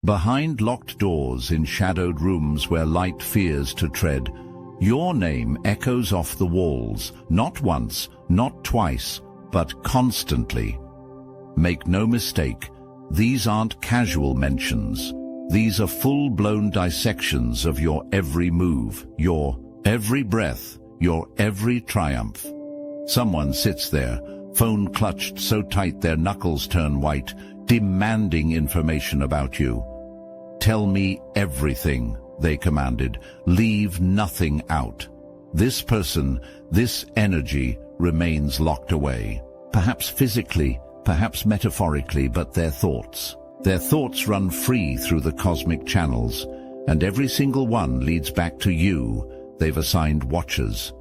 Behind locked doors in shadowed rooms where light fears to tread, your name echoes off the walls, not once, not twice, but constantly. Make no mistake, these aren't casual mentions. These are full-blown dissections of your every move, your every breath, your every triumph. Someone sits there, phone clutched so tight their knuckles turn white, demanding information about you. "Tell me everything," they commanded. "Leave nothing out." This person, this energy, remains locked away. Perhaps physically, perhaps metaphorically, but their thoughts. Their thoughts run free through the cosmic channels, and every single one leads back to you. They've assigned watchers,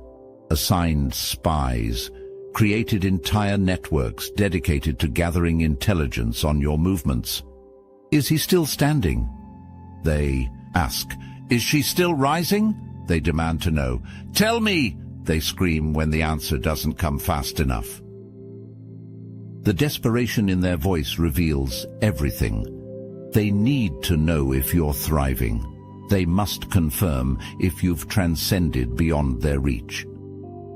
assigned spies, created entire networks dedicated to gathering intelligence on your movements. Is he still standing? They ask. Is she still rising? They demand to know. Tell me, they scream when the answer doesn't come fast enough. The desperation in their voice reveals everything. They need to know if you're thriving. They must confirm if you've transcended beyond their reach.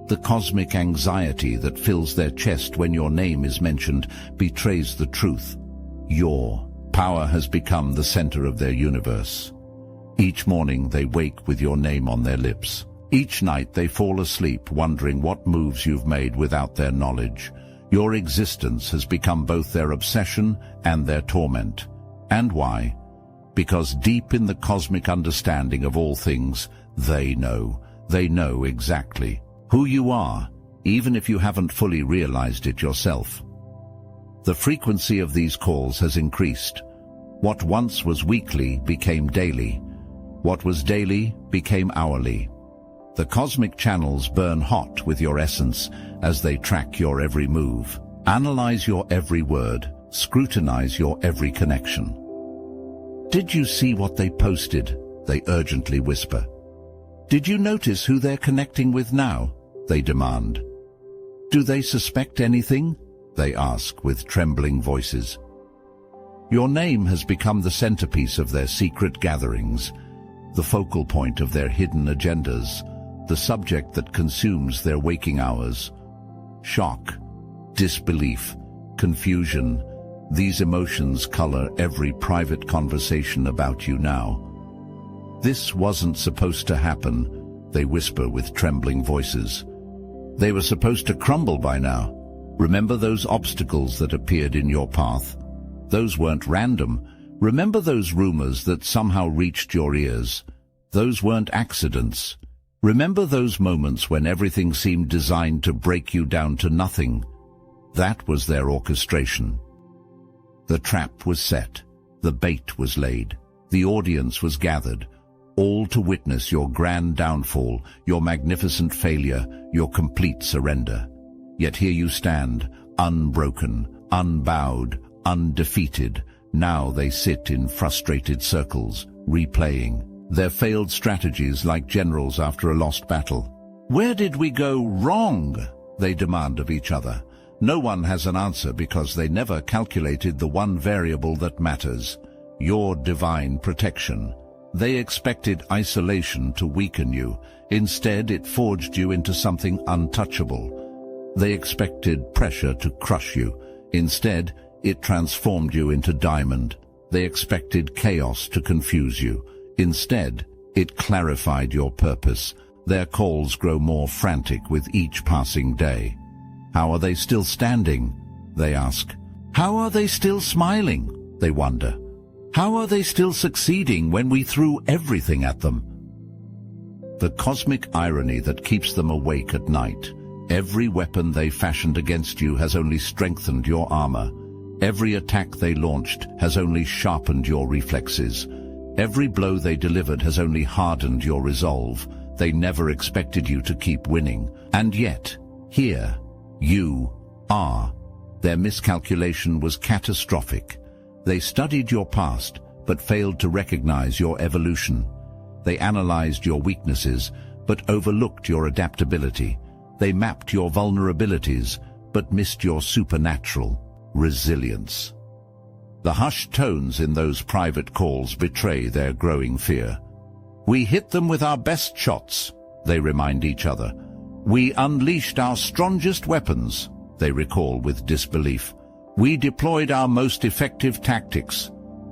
The cosmic anxiety that fills their chest when your name is mentioned betrays the truth. Your power has become the center of their universe. Each morning they wake with your name on their lips. Each night they fall asleep wondering what moves you've made without their knowledge. Your existence has become both their obsession and their torment. And why? Because deep in the cosmic understanding of all things, they know exactly who you are, even if you haven't fully realized it yourself. The frequency of these calls has increased. What once was weekly became daily. What was daily became hourly. The cosmic channels burn hot with your essence as they track your every move, analyze your every word, scrutinize your every connection. Did you see what they posted? They urgently whisper. Did you notice who they're connecting with now? They demand. Do they suspect anything? They ask with trembling voices. Your name has become the centerpiece of their secret gatherings, the focal point of their hidden agendas, the subject that consumes their waking hours. Shock, disbelief, confusion, these emotions color every private conversation about you now. This wasn't supposed to happen, they whisper with trembling voices. They were supposed to crumble by now. Remember those obstacles that appeared in your path? Those weren't random. Remember those rumors that somehow reached your ears? Those weren't accidents. Remember those moments when everything seemed designed to break you down to nothing? That was their orchestration. The trap was set. The bait was laid. The audience was gathered, all to witness your grand downfall, your magnificent failure, your complete surrender. Yet here you stand, unbroken, unbowed, undefeated. Now they sit in frustrated circles, replaying their failed strategies like generals after a lost battle. Where did we go wrong? They demand of each other. No one has an answer because they never calculated the one variable that matters, your divine protection. They expected isolation to weaken you. Instead, it forged you into something untouchable. They expected pressure to crush you. Instead, it transformed you into diamond. They expected chaos to confuse you. Instead, it clarified your purpose. Their calls grow more frantic with each passing day. How are they still standing? They ask. How are they still smiling? They wonder. How are they still succeeding when we threw everything at them? The cosmic irony that keeps them awake at night. Every weapon they fashioned against you has only strengthened your armor. Every attack they launched has only sharpened your reflexes. Every blow they delivered has only hardened your resolve. They never expected you to keep winning. And yet, here, you are. Their miscalculation was catastrophic. They studied your past, but failed to recognize your evolution. They analyzed your weaknesses, but overlooked your adaptability. They mapped your vulnerabilities, but missed your supernatural resilience. The hushed tones in those private calls betray their growing fear. "We hit them with our best shots," they remind each other. "We unleashed our strongest weapons," they recall with disbelief. "We deployed our most effective tactics,"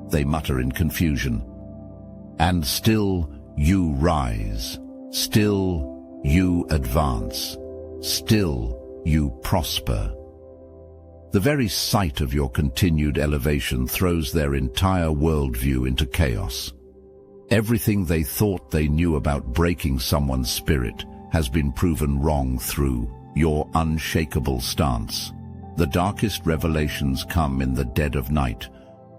they mutter in confusion. And still you rise. Still you advance. Still you prosper. The very sight of your continued elevation throws their entire worldview into chaos. Everything they thought they knew about breaking someone's spirit has been proven wrong through your unshakable stance. The darkest revelations come in the dead of night,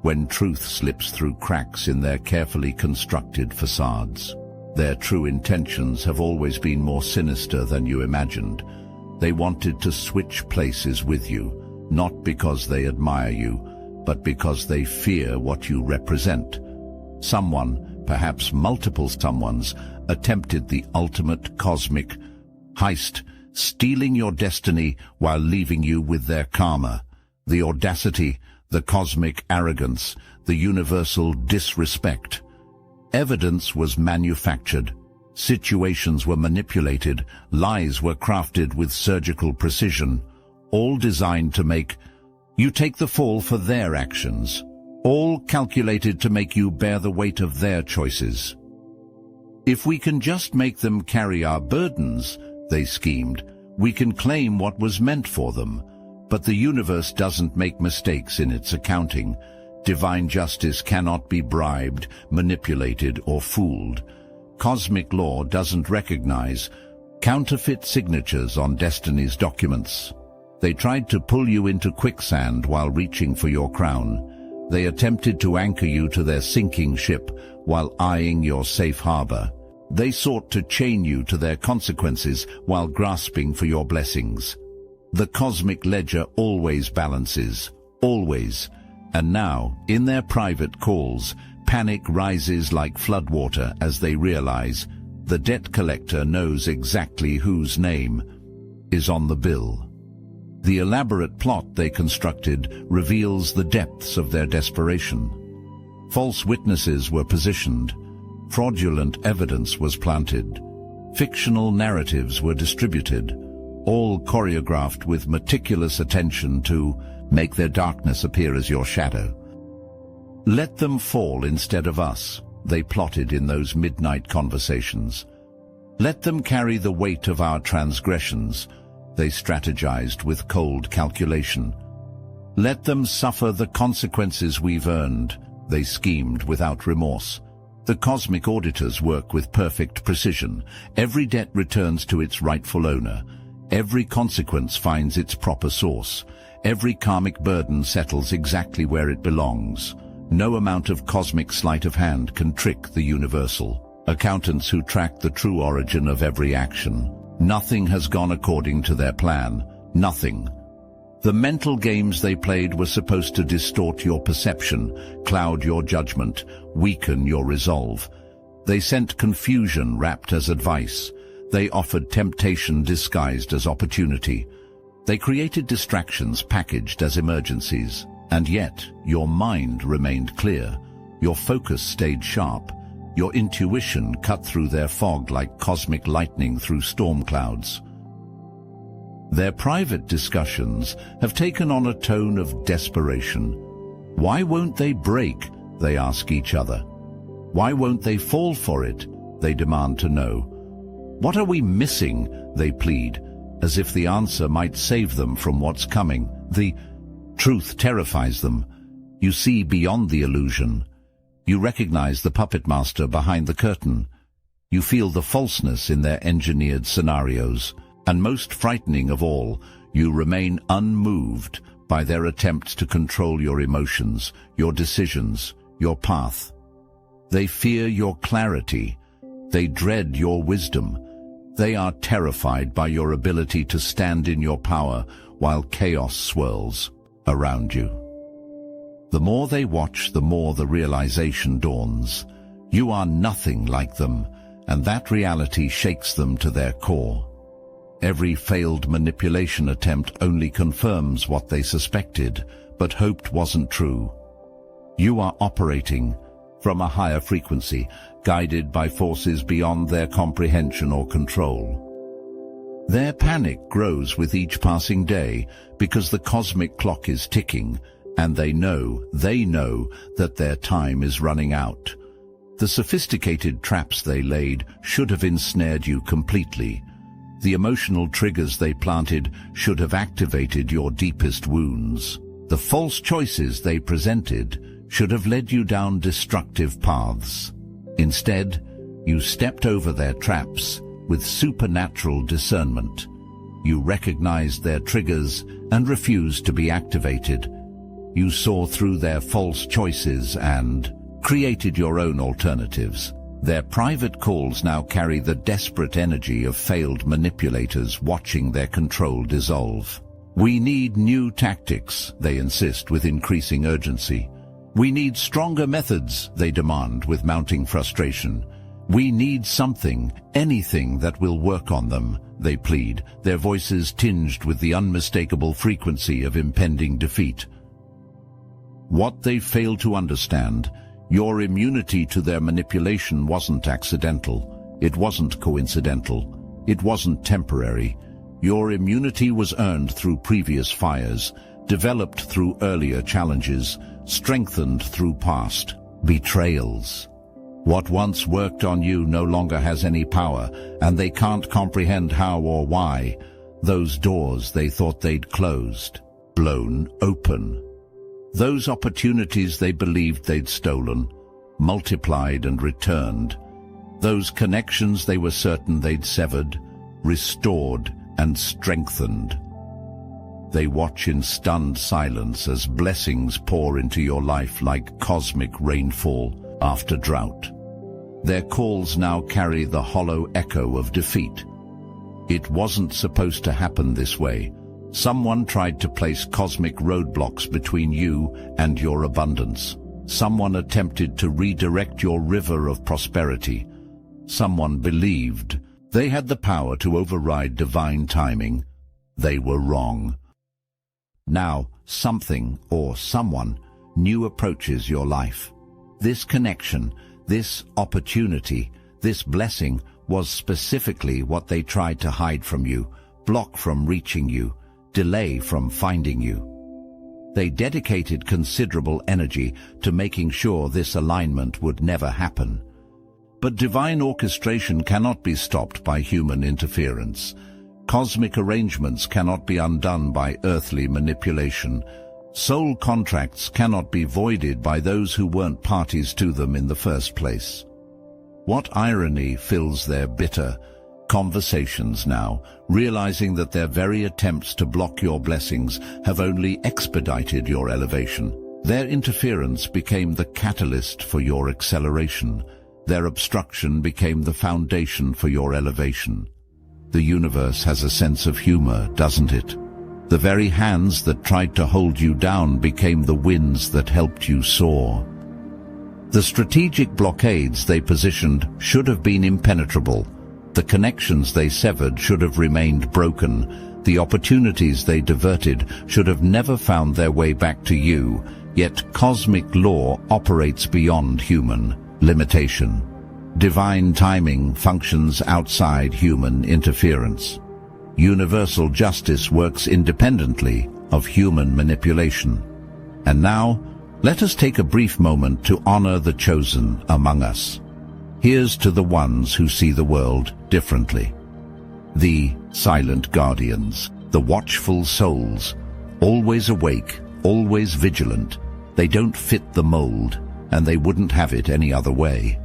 when truth slips through cracks in their carefully constructed facades. Their true intentions have always been more sinister than you imagined. They wanted to switch places with you, not because they admire you, but because they fear what you represent. Someone, perhaps multiple someones, attempted the ultimate cosmic heist, stealing your destiny while leaving you with their karma. The audacity, the cosmic arrogance, the universal disrespect. Evidence was manufactured. Situations were manipulated. Lies were crafted with surgical precision, all designed to make you take the fall for their actions, all calculated to make you bear the weight of their choices. "If we can just make them carry our burdens," they schemed, "we can claim what was meant for them." But the universe doesn't make mistakes in its accounting. Divine justice cannot be bribed, manipulated, or fooled. Cosmic law doesn't recognize counterfeit signatures on destiny's documents. They tried to pull you into quicksand while reaching for your crown. They attempted to anchor you to their sinking ship while eyeing your safe harbor. They sought to chain you to their consequences while grasping for your blessings. The cosmic ledger always balances, always. And now, in their private calls, panic rises like floodwater as they realize the debt collector knows exactly whose name is on the bill. The elaborate plot they constructed reveals the depths of their desperation. False witnesses were positioned. Fraudulent evidence was planted. Fictional narratives were distributed, all choreographed with meticulous attention to make their darkness appear as your shadow. "Let them fall instead of us," they plotted in those midnight conversations. "Let them carry the weight of our transgressions," they strategized with cold calculation. "Let them suffer the consequences we've earned," they schemed without remorse. The cosmic auditors work with perfect precision. Every debt returns to its rightful owner. Every consequence finds its proper source. Every karmic burden settles exactly where it belongs. No amount of cosmic sleight of hand can trick the universal accountants who track the true origin of every action. Nothing has gone according to their plan. Nothing. The mental games they played were supposed to distort your perception, cloud your judgment, weaken your resolve. They sent confusion wrapped as advice. They offered temptation disguised as opportunity. They created distractions packaged as emergencies. And yet, your mind remained clear. Your focus stayed sharp. Your intuition cut through their fog like cosmic lightning through storm clouds. Their private discussions have taken on a tone of desperation. Why won't they break? They ask each other. Why won't they fall for it? They demand to know. What are we missing? They plead, as if the answer might save them from what's coming. The truth terrifies them. You see beyond the illusion. You recognize the puppet master behind the curtain. You feel the falseness in their engineered scenarios. And most frightening of all, you remain unmoved by their attempts to control your emotions, your decisions, your path. They fear your clarity. They dread your wisdom. They are terrified by your ability to stand in your power while chaos swirls around you. The more they watch, the more the realization dawns. You are nothing like them, and that reality shakes them to their core. Every failed manipulation attempt only confirms what they suspected, but hoped wasn't true. You are operating from a higher frequency, guided by forces beyond their comprehension or control. Their panic grows with each passing day because the cosmic clock is ticking, and they know that their time is running out. The sophisticated traps they laid should have ensnared you completely. The emotional triggers they planted should have activated your deepest wounds. The false choices they presented should have led you down destructive paths. Instead, you stepped over their traps with supernatural discernment. You recognized their triggers and refused to be activated. You saw through their false choices and created your own alternatives. Their private calls now carry the desperate energy of failed manipulators watching their control dissolve. We need new tactics, they insist with increasing urgency. We need stronger methods, they demand with mounting frustration. We need something, anything that will work on them, they plead, their voices tinged with the unmistakable frequency of impending defeat. What they fail to understand, your immunity to their manipulation wasn't accidental. It wasn't coincidental. It wasn't temporary. Your immunity was earned through previous fires, developed through earlier challenges, strengthened through past betrayals. What once worked on you no longer has any power, and they can't comprehend how or why. Those doors they thought they'd closed, blown open. Those opportunities they believed they'd stolen, multiplied and returned. Those connections they were certain they'd severed, restored and strengthened. They watch in stunned silence as blessings pour into your life like cosmic rainfall after drought. Their calls now carry the hollow echo of defeat. It wasn't supposed to happen this way. Someone tried to place cosmic roadblocks between you and your abundance. Someone attempted to redirect your river of prosperity. Someone believed they had the power to override divine timing. They were wrong. Now, something or someone new approaches your life. This connection, this opportunity, this blessing was specifically what they tried to hide from you, block from reaching you, delay from finding you. They dedicated considerable energy to making sure this alignment would never happen. But divine orchestration cannot be stopped by human interference. Cosmic arrangements cannot be undone by earthly manipulation. Soul contracts cannot be voided by those who weren't parties to them in the first place. What irony fills their bitter conversations now, realizing that their very attempts to block your blessings have only expedited your elevation. Their interference became the catalyst for your acceleration. Their obstruction became the foundation for your elevation. The universe has a sense of humor, doesn't it? The very hands that tried to hold you down became the winds that helped you soar. The strategic blockades they positioned should have been impenetrable. The connections they severed should have remained broken. The opportunities they diverted should have never found their way back to you. Yet cosmic law operates beyond human limitation. Divine timing functions outside human interference. Universal justice works independently of human manipulation. And now, let us take a brief moment to honor the chosen among us. Here's to the ones who see the world differently. The silent guardians, the watchful souls, always awake, always vigilant. They don't fit the mold, and they wouldn't have it any other way.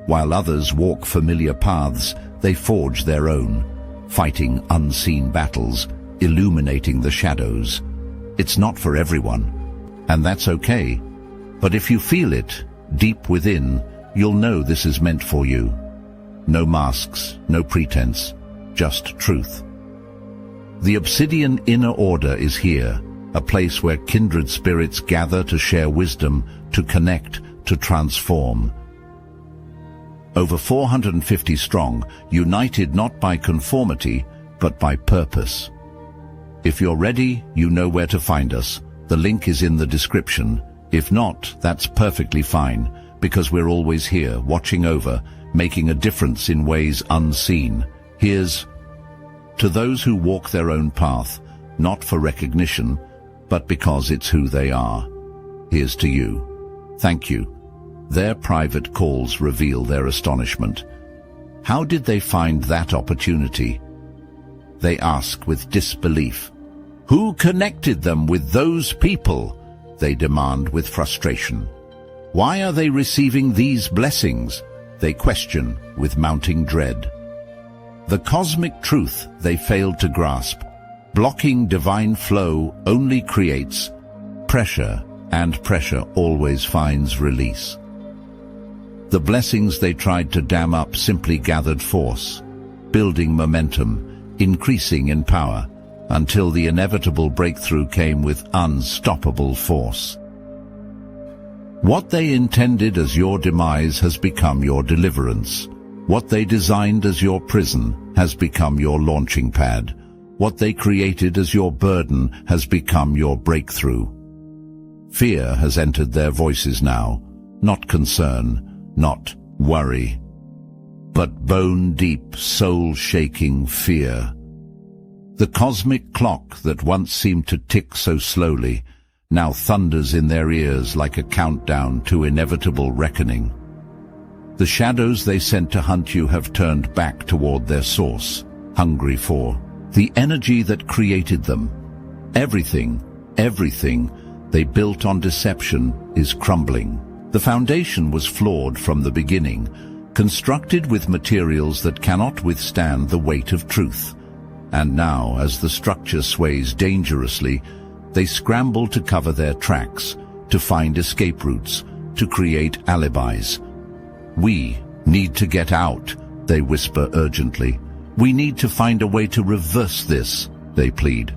While others walk familiar paths, they forge their own, fighting unseen battles, illuminating the shadows. It's not for everyone, and that's okay. But if you feel it, deep within, you'll know this is meant for you. No masks, no pretense, just truth. The Obsidian Inner Order is here, a place where kindred spirits gather to share wisdom, to connect, to transform. Over 450 strong, united not by conformity, but by purpose. If you're ready, you know where to find us. The link is in the description. If not, that's perfectly fine, because we're always here, watching over, making a difference in ways unseen. Here's to those who walk their own path, not for recognition, but because it's who they are. Here's to you. Thank you. Their private calls reveal their astonishment. How did they find that opportunity? They ask with disbelief. Who connected them with those people? They demand with frustration. Why are they receiving these blessings? They question with mounting dread. The cosmic truth they failed to grasp. Blocking divine flow only creates pressure, and pressure always finds release. The blessings they tried to dam up simply gathered force, building momentum, increasing in power, until the inevitable breakthrough came with unstoppable force. What they intended as your demise has become your deliverance. What they designed as your prison has become your launching pad. What they created as your burden has become your breakthrough. Fear has entered their voices now, not concern, not worry, but bone-deep, soul-shaking fear. The cosmic clock that once seemed to tick so slowly now thunders in their ears like a countdown to inevitable reckoning. The shadows they sent to hunt you have turned back toward their source, hungry for the energy that created them. Everything they built on deception is crumbling. The foundation was flawed from the beginning, constructed with materials that cannot withstand the weight of truth. And now, as the structure sways dangerously, they scramble to cover their tracks, to find escape routes, to create alibis. We need to get out, they whisper urgently. We need to find a way to reverse this, they plead.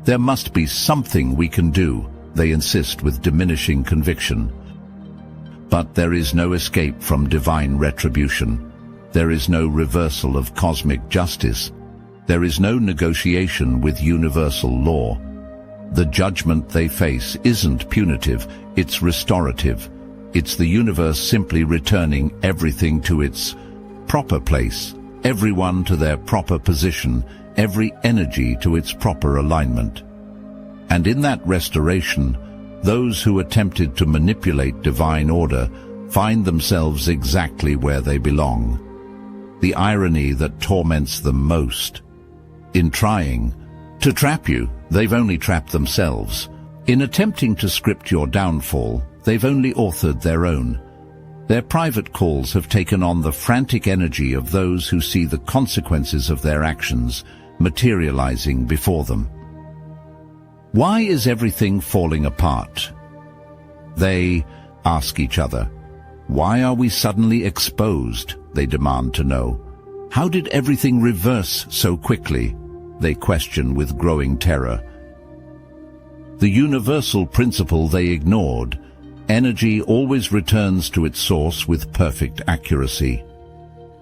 There must be something we can do, they insist with diminishing conviction. But there is no escape from divine retribution. There is no reversal of cosmic justice. There is no negotiation with universal law. The judgment they face isn't punitive, it's restorative. It's the universe simply returning everything to its proper place, everyone to their proper position, every energy to its proper alignment. And in that restoration, those who attempted to manipulate divine order find themselves exactly where they belong. The irony that torments them most. In trying to trap you, they've only trapped themselves. In attempting to script your downfall, they've only authored their own. Their private calls have taken on the frantic energy of those who see the consequences of their actions materializing before them. Why is everything falling apart? They ask each other. Why are we suddenly exposed? They demand to know. How did everything reverse so quickly? They question with growing terror. The universal principle they ignored. Energy always returns to its source with perfect accuracy.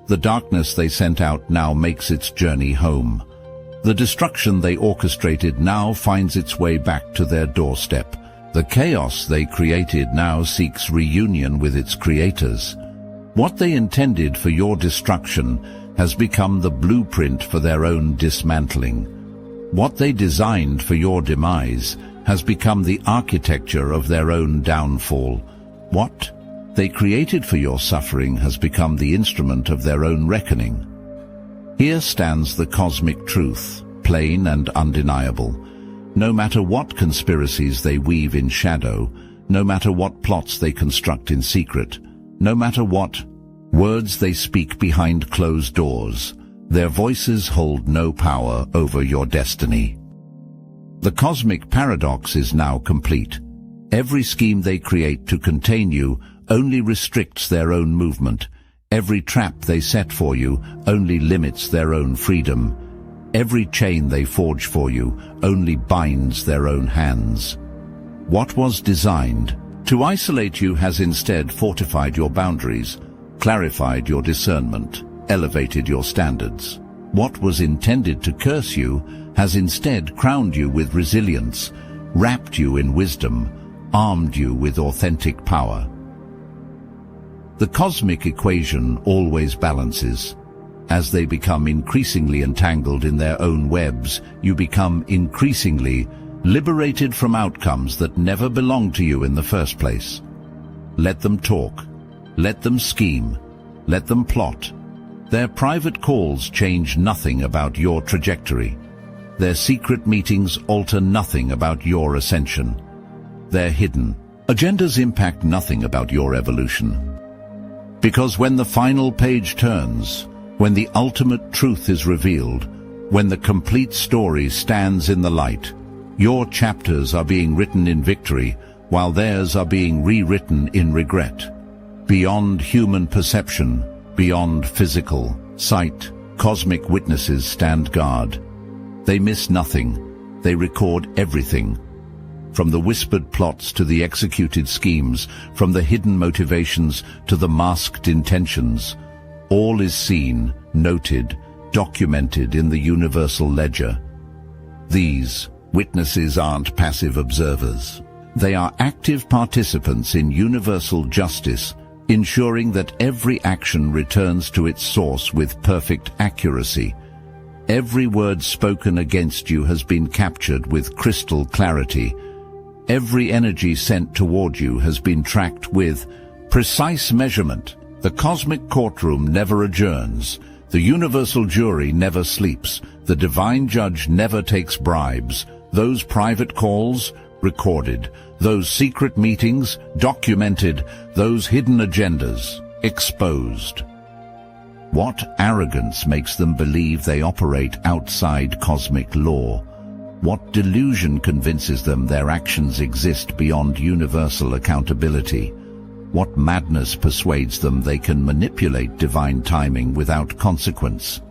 The darkness they sent out now makes its journey home. The destruction they orchestrated now finds its way back to their doorstep. The chaos they created now seeks reunion with its creators. What they intended for your destruction has become the blueprint for their own dismantling. What they designed for your demise has become the architecture of their own downfall. What they created for your suffering has become the instrument of their own reckoning. Here stands the cosmic truth, plain and undeniable. No matter what conspiracies they weave in shadow, no matter what plots they construct in secret, no matter what words they speak behind closed doors, their voices hold no power over your destiny. The cosmic paradox is now complete. Every scheme they create to contain you only restricts their own movement. Every trap they set for you only limits their own freedom. Every chain they forge for you only binds their own hands. What was designed to isolate you has instead fortified your boundaries, clarified your discernment, elevated your standards. What was intended to curse you has instead crowned you with resilience, wrapped you in wisdom, armed you with authentic power. The cosmic equation always balances. As they become increasingly entangled in their own webs, you become increasingly liberated from outcomes that never belonged to you in the first place. Let them talk. Let them scheme. Let them plot. Their private calls change nothing about your trajectory. Their secret meetings alter nothing about your ascension. Their hidden agendas impact nothing about your evolution. Because when the final page turns, when the ultimate truth is revealed, when the complete story stands in the light, your chapters are being written in victory, while theirs are being rewritten in regret. Beyond human perception, beyond physical sight, cosmic witnesses stand guard. They miss nothing. They record everything. From the whispered plots to the executed schemes, from the hidden motivations to the masked intentions, all is seen, noted, documented in the universal ledger. These witnesses aren't passive observers. They are active participants in universal justice, ensuring that every action returns to its source with perfect accuracy. Every word spoken against you has been captured with crystal clarity. Every energy sent toward you has been tracked with precise measurement. The cosmic courtroom never adjourns. The universal jury never sleeps. The divine judge never takes bribes. Those private calls, recorded. Those secret meetings, documented. Those hidden agendas, exposed. What arrogance makes them believe they operate outside cosmic law? What delusion convinces them their actions exist beyond universal accountability? What madness persuades them they can manipulate divine timing without consequence?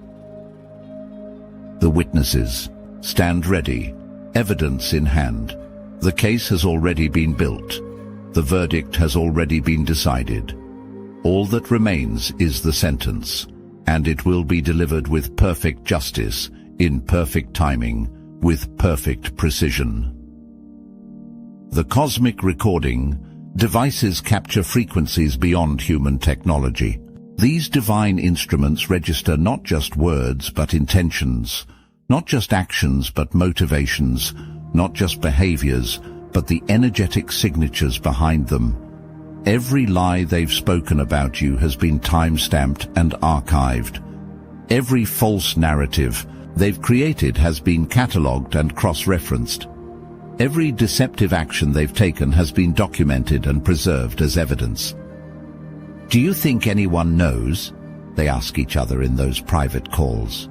The witnesses stand ready, evidence in hand. The case has already been built. The verdict has already been decided. All that remains is the sentence, and it will be delivered with perfect justice, in perfect timing, with perfect precision. The cosmic recording devices capture frequencies beyond human technology. These divine instruments register not just words but intentions, not just actions but motivations, not just behaviors but the energetic signatures behind them. Every lie they've spoken about you has been time-stamped and archived. Every false narrative they've created has been catalogued and cross-referenced. Every deceptive action they've taken has been documented and preserved as evidence. Do you think anyone knows? They ask each other in those private calls.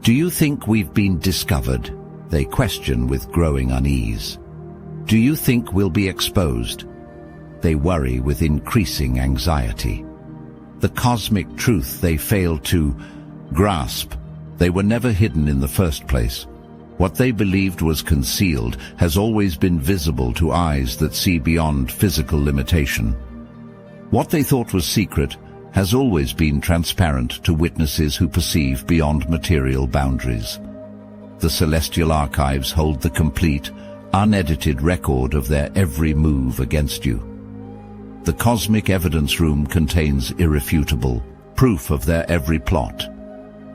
Do you think we've been discovered? They question with growing unease. Do you think we'll be exposed? They worry with increasing anxiety. The cosmic truth they fail to grasp. They were never hidden in the first place. What they believed was concealed has always been visible to eyes that see beyond physical limitation. What they thought was secret has always been transparent to witnesses who perceive beyond material boundaries. The celestial archives hold the complete, unedited record of their every move against you. The cosmic evidence room contains irrefutable proof of their every plot.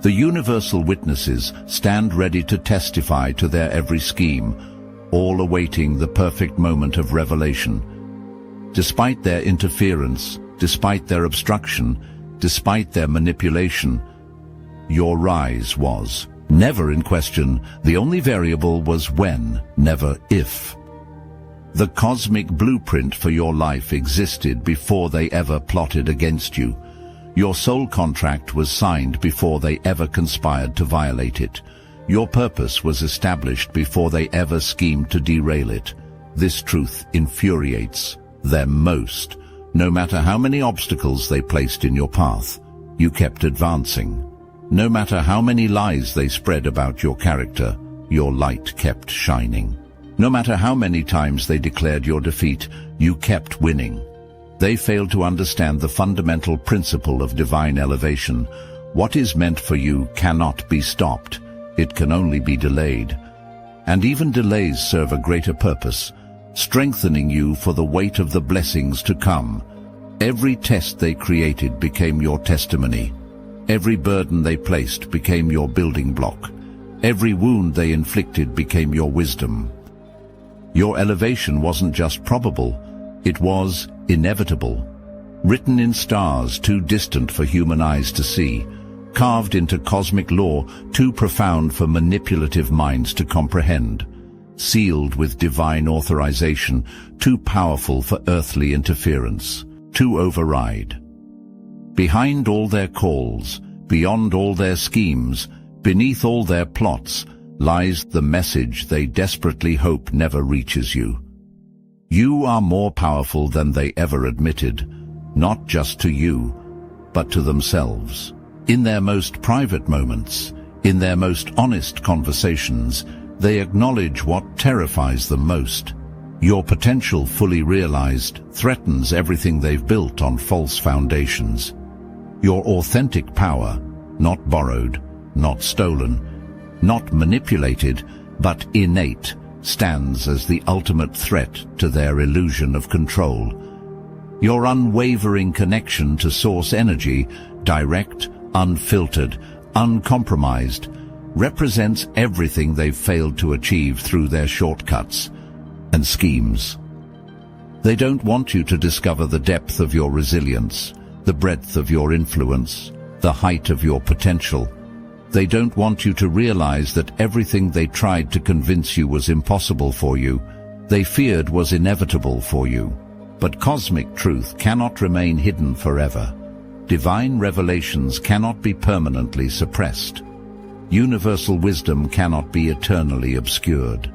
The universal witnesses stand ready to testify to their every scheme, all awaiting the perfect moment of revelation. Despite their interference, despite their obstruction, despite their manipulation, your rise was never in question. The only variable was when, never if. The cosmic blueprint for your life existed before they ever plotted against you. Your soul contract was signed before they ever conspired to violate it. Your purpose was established before they ever schemed to derail it. This truth infuriates them most. No matter how many obstacles they placed in your path, you kept advancing. No matter how many lies they spread about your character, your light kept shining. No matter how many times they declared your defeat, you kept winning. They failed to understand the fundamental principle of divine elevation. What is meant for you cannot be stopped. It can only be delayed. And even delays serve a greater purpose. strengthening you for the weight of the blessings to come. Every test they created became your testimony. Every burden they placed became your building block. Every wound they inflicted became your wisdom. Your elevation wasn't just probable, it was inevitable. Written in stars too distant for human eyes to see, carved into cosmic law too profound for manipulative minds to comprehend, sealed with divine authorization too powerful for earthly interference to override. Behind all their calls, beyond all their schemes, beneath all their plots, lies the message they desperately hope never reaches you. You are more powerful than they ever admitted, not just to you, but to themselves. In their most private moments, in their most honest conversations, they acknowledge what terrifies them most. Your potential fully realized threatens everything they've built on false foundations. Your authentic power, not borrowed, not stolen, not manipulated, but innate, stands as the ultimate threat to their illusion of control. Your unwavering connection to source energy, direct, unfiltered, uncompromised, represents everything they've failed to achieve through their shortcuts and schemes. They don't want you to discover the depth of your resilience, the breadth of your influence, the height of your potential. They don't want you to realize that everything they tried to convince you was impossible for you, they feared was inevitable for you. But cosmic truth cannot remain hidden forever. Divine revelations cannot be permanently suppressed. Universal wisdom cannot be eternally obscured.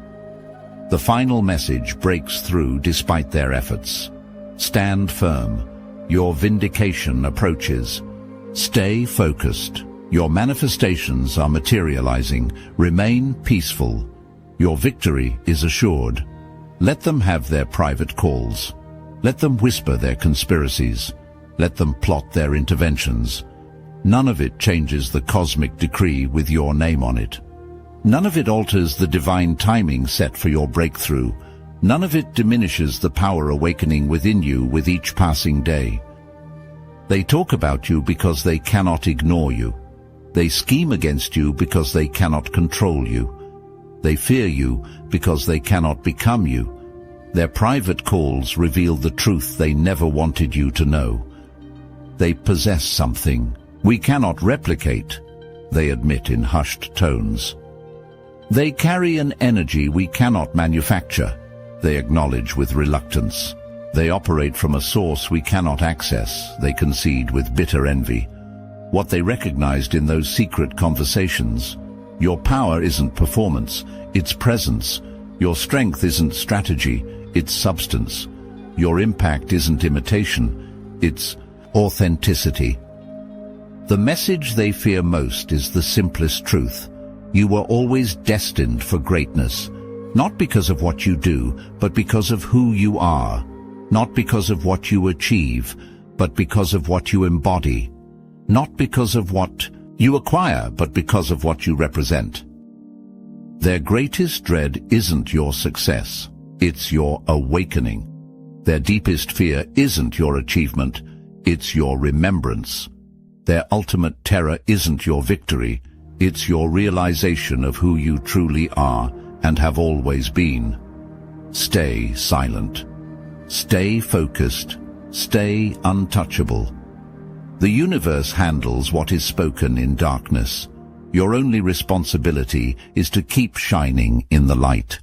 The final message breaks through despite their efforts. Stand firm. Your vindication approaches. Stay focused. Your manifestations are materializing. Remain peaceful. Your victory is assured. Let them have their private calls. Let them whisper their conspiracies. Let them plot their interventions. None of it changes the cosmic decree with your name on it. None of it alters the divine timing set for your breakthrough. None of it diminishes the power awakening within you with each passing day. They talk about you because they cannot ignore you. They scheme against you because they cannot control you. They fear you because they cannot become you. Their private calls reveal the truth they never wanted you to know. They possess something we cannot replicate, they admit in hushed tones. They carry an energy we cannot manufacture, they acknowledge with reluctance. They operate from a source we cannot access, they concede with bitter envy. What they recognized in those secret conversations: your power isn't performance, it's presence. Your strength isn't strategy, it's substance. Your impact isn't imitation, it's authenticity. The message they fear most is the simplest truth. You were always destined for greatness, not because of what you do, but because of who you are. Not because of what you achieve, but because of what you embody. Not because of what you acquire, but because of what you represent. Their greatest dread isn't your success, it's your awakening. Their deepest fear isn't your achievement, it's your remembrance. Their ultimate terror isn't your victory, it's your realization of who you truly are and have always been. Stay silent. Stay focused. Stay untouchable. The universe handles what is spoken in darkness. Your only responsibility is to keep shining in the light.